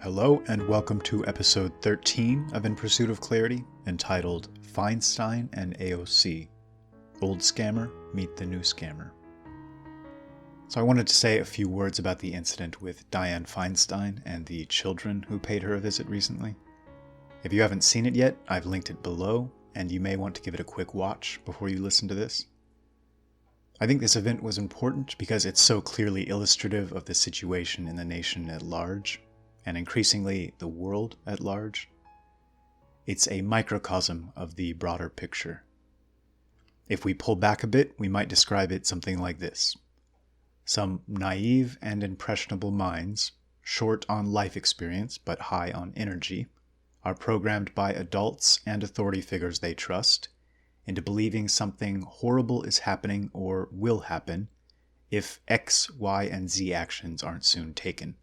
Hello and welcome to episode 13 of In Pursuit of Clarity, entitled Feinstein and AOC, Old Scammer Meet the New Scammer. So I wanted to say a few words about the incident with Dianne Feinstein and the children who paid her a visit recently. If you haven't seen it yet, I've linked it below, and you may want to give it a quick watch before you listen to this. I think this event was important because it's so clearly illustrative of the situation in the nation at large, and increasingly the world at large. It's a microcosm of the broader picture. If we pull back a bit, we might describe it something like this. Some naive and impressionable minds, short on life experience but high on energy, are programmed by adults and authority figures they trust into believing something horrible is happening or will happen if X, Y, and Z actions aren't soon taken.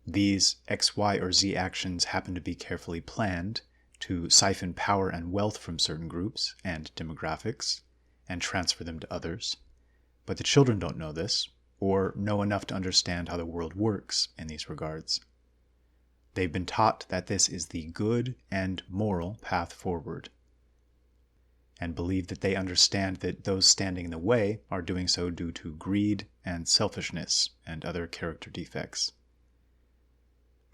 These X, Y, or Z actions happen to be carefully planned to siphon power and wealth from certain groups and demographics and transfer them to others. But the children don't know this, or know enough to understand how the world works in these regards. They've been taught that this is the good and moral path forward, and believe that they understand that those standing in the way are doing so due to greed and selfishness and other character defects.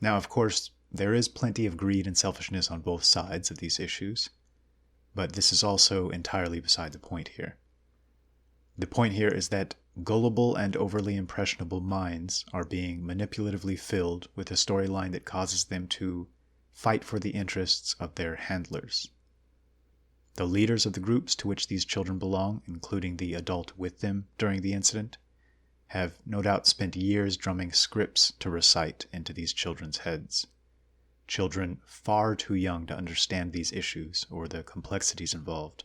Now, of course, there is plenty of greed and selfishness on both sides of these issues, but this is also entirely beside the point here. The point here is that gullible and overly impressionable minds are being manipulatively filled with a storyline that causes them to fight for the interests of their handlers. The leaders of the groups to which these children belong, including the adult with them during the incident, have no doubt spent years drumming scripts to recite into these children's heads. Children far too young to understand these issues or the complexities involved.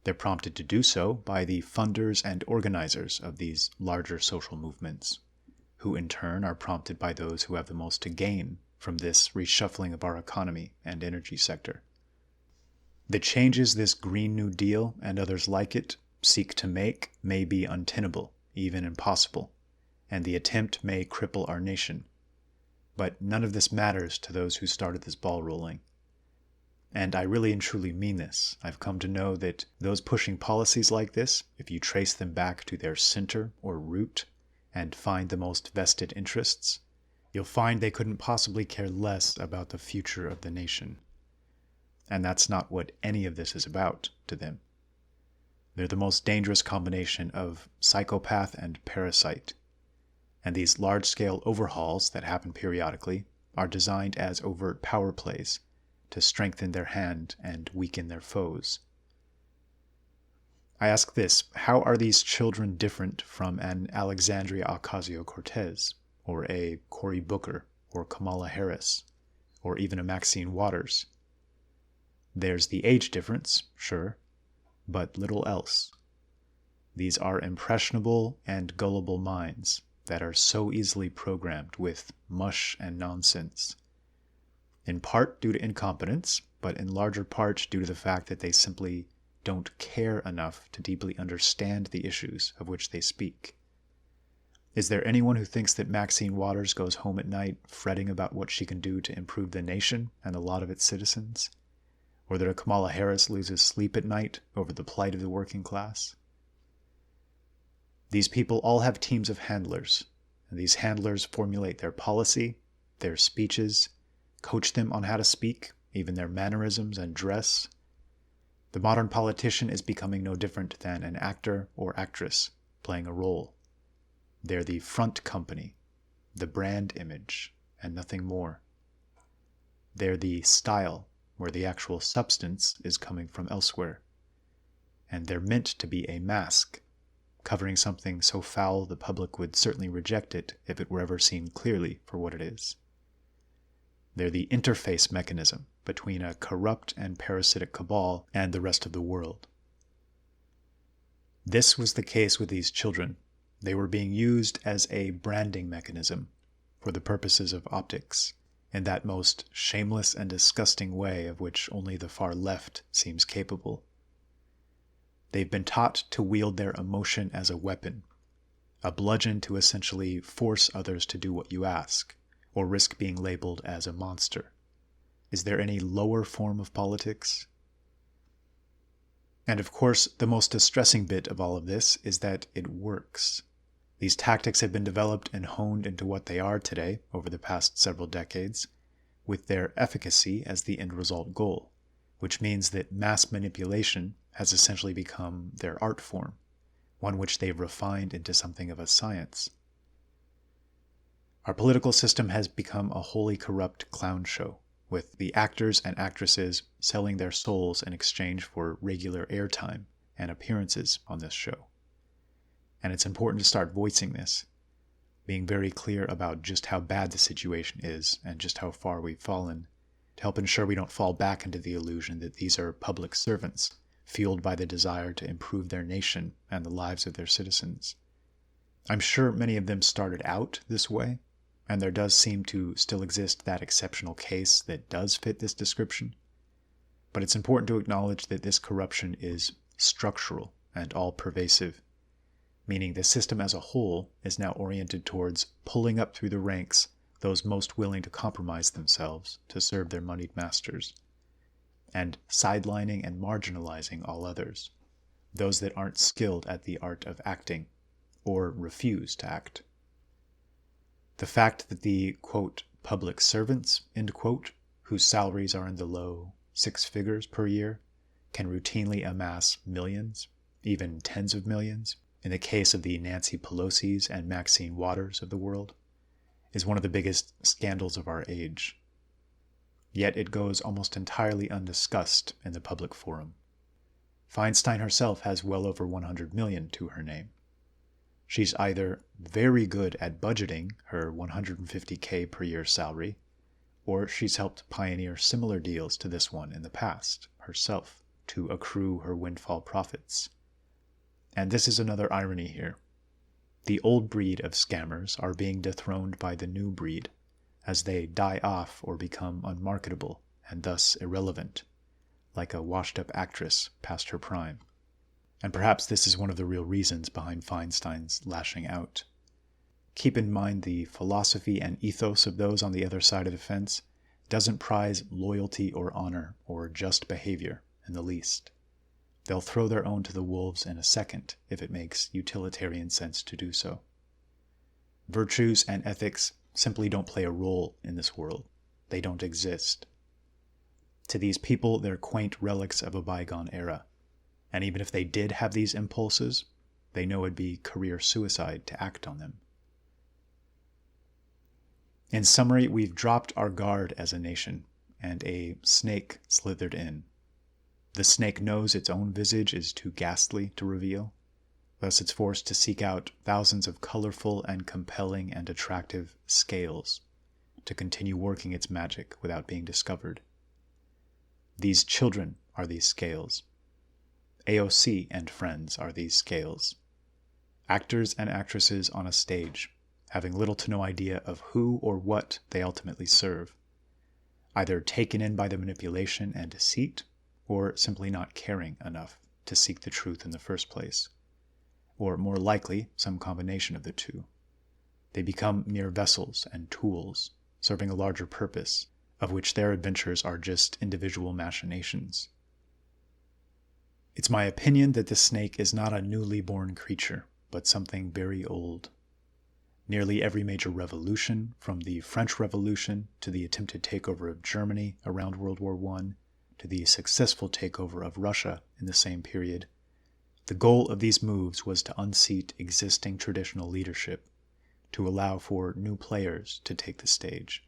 They're prompted to do so by the funders and organizers of these larger social movements, who in turn are prompted by those who have the most to gain from this reshuffling of our economy and energy sector. The changes this Green New Deal and others like it seek to make may be untenable, even impossible, and the attempt may cripple our nation. But none of this matters to those who started this ball rolling. And I really and truly mean this. I've come to know that those pushing policies like this, if you trace them back to their center or root and find the most vested interests, you'll find they couldn't possibly care less about the future of the nation. And that's not what any of this is about to them. They're the most dangerous combination of psychopath and parasite. And these large-scale overhauls that happen periodically are designed as overt power plays to strengthen their hand and weaken their foes. I ask this: how are these children different from an Alexandria Ocasio-Cortez, or a Cory Booker, or Kamala Harris, or even a Maxine Waters? There's the age difference, sure, but little else. These are impressionable and gullible minds that are so easily programmed with mush and nonsense, in part due to incompetence, but in larger part due to the fact that they simply don't care enough to deeply understand the issues of which they speak. Is there anyone who thinks that Maxine Waters goes home at night fretting about what she can do to improve the nation and the lot of its citizens? Or that a Kamala Harris loses sleep at night over the plight of the working class? These people all have teams of handlers, and these handlers formulate their policy, their speeches, coach them on how to speak, even their mannerisms and dress. The modern politician is becoming no different than an actor or actress playing a role. They're the front company, the brand image, and nothing more. They're the style, where the actual substance is coming from elsewhere. And they're meant to be a mask, covering something so foul the public would certainly reject it if it were ever seen clearly for what it is. They're the interface mechanism between a corrupt and parasitic cabal and the rest of the world. This was the case with these children. They were being used as a branding mechanism for the purposes of optics, in that most shameless and disgusting way of which only the far left seems capable. They've been taught to wield their emotion as a weapon, a bludgeon to essentially force others to do what you ask, or risk being labeled as a monster? Is there any lower form of politics? And of course, the most distressing bit of all of this is that it works. These tactics have been developed and honed into what they are today over the past several decades, with their efficacy as the end result goal, which means that mass manipulation has essentially become their art form, one which they've refined into something of a science. Our political system has become a wholly corrupt clown show, with the actors and actresses selling their souls in exchange for regular airtime and appearances on this show. And it's important to start voicing this, being very clear about just how bad the situation is and just how far we've fallen, to help ensure we don't fall back into the illusion that these are public servants, fueled by the desire to improve their nation and the lives of their citizens. I'm sure many of them started out this way, and there does seem to still exist that exceptional case that does fit this description. But it's important to acknowledge that this corruption is structural and all-pervasive, meaning the system as a whole is now oriented towards pulling up through the ranks those most willing to compromise themselves to serve their moneyed masters, and sidelining and marginalizing all others, those that aren't skilled at the art of acting, or refuse to act. The fact that the, quote, public servants, end quote, whose salaries are in the low six figures per year, can routinely amass millions, even tens of millions, in the case of the Nancy Pelosi's and Maxine Waters of the world, is one of the biggest scandals of our age. Yet it goes almost entirely undiscussed in the public forum. Feinstein herself has well over 100 million to her name. She's either very good at budgeting her $150K per year salary, or she's helped pioneer similar deals to this one in the past, herself, to accrue her windfall profits. And this is another irony here. The old breed of scammers are being dethroned by the new breed, as they die off or become unmarketable and thus irrelevant, like a washed-up actress past her prime. And perhaps this is one of the real reasons behind Feinstein's lashing out. Keep in mind the philosophy and ethos of those on the other side of the fence doesn't prize loyalty or honor or just behavior in the least. They'll throw their own to the wolves in a second if it makes utilitarian sense to do so. Virtues and ethics simply don't play a role in this world. They don't exist. To these people, they're quaint relics of a bygone era. And even if they did have these impulses, they know it'd be career suicide to act on them. In summary, we've dropped our guard as a nation, and a snake slithered in. The snake knows its own visage is too ghastly to reveal, thus it's forced to seek out thousands of colorful and compelling and attractive scales to continue working its magic without being discovered. These children are these scales. AOC and friends are these scales. Actors and actresses on a stage, having little to no idea of who or what they ultimately serve, either taken in by the manipulation and deceit, or simply not caring enough to seek the truth in the first place, or more likely, some combination of the two. They become mere vessels and tools, serving a larger purpose, of which their adventures are just individual machinations. It's my opinion that the snake is not a newly born creature, but something very old. Nearly every major revolution, from the French Revolution to the attempted takeover of Germany around World War I, to the successful takeover of Russia in the same period, the goal of these moves was to unseat existing traditional leadership, to allow for new players to take the stage.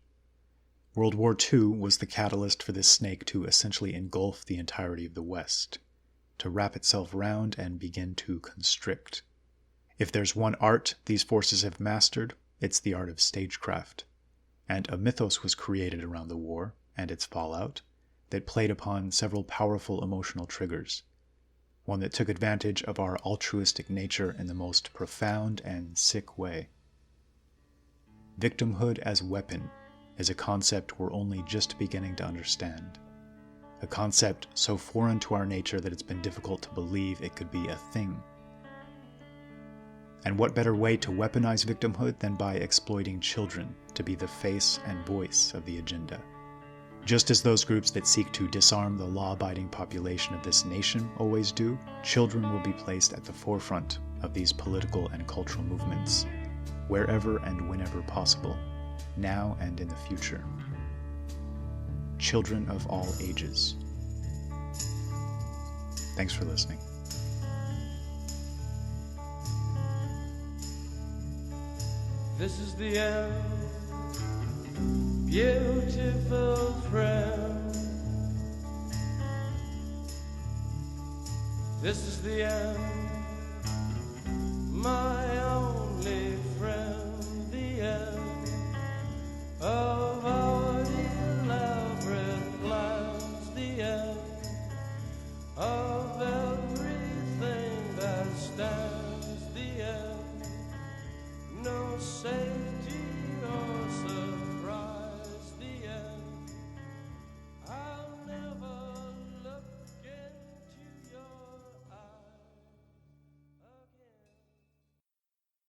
World War II was the catalyst for this snake to essentially engulf the entirety of the West, to wrap itself round and begin to constrict. If there's one art these forces have mastered, it's the art of stagecraft, and a mythos was created around the war and its fallout that played upon several powerful emotional triggers, one that took advantage of our altruistic nature in the most profound and sick way. Victimhood as weapon is a concept we're only just beginning to understand, a concept so foreign to our nature that it's been difficult to believe it could be a thing. And what better way to weaponize victimhood than by exploiting children to be the face and voice of the agenda? Just as those groups that seek to disarm the law-abiding population of this nation always do, children will be placed at the forefront of these political and cultural movements, wherever and whenever possible, now and in the future. Children of all ages. Thanks for listening. This is the end, beautiful friend. This is the end, my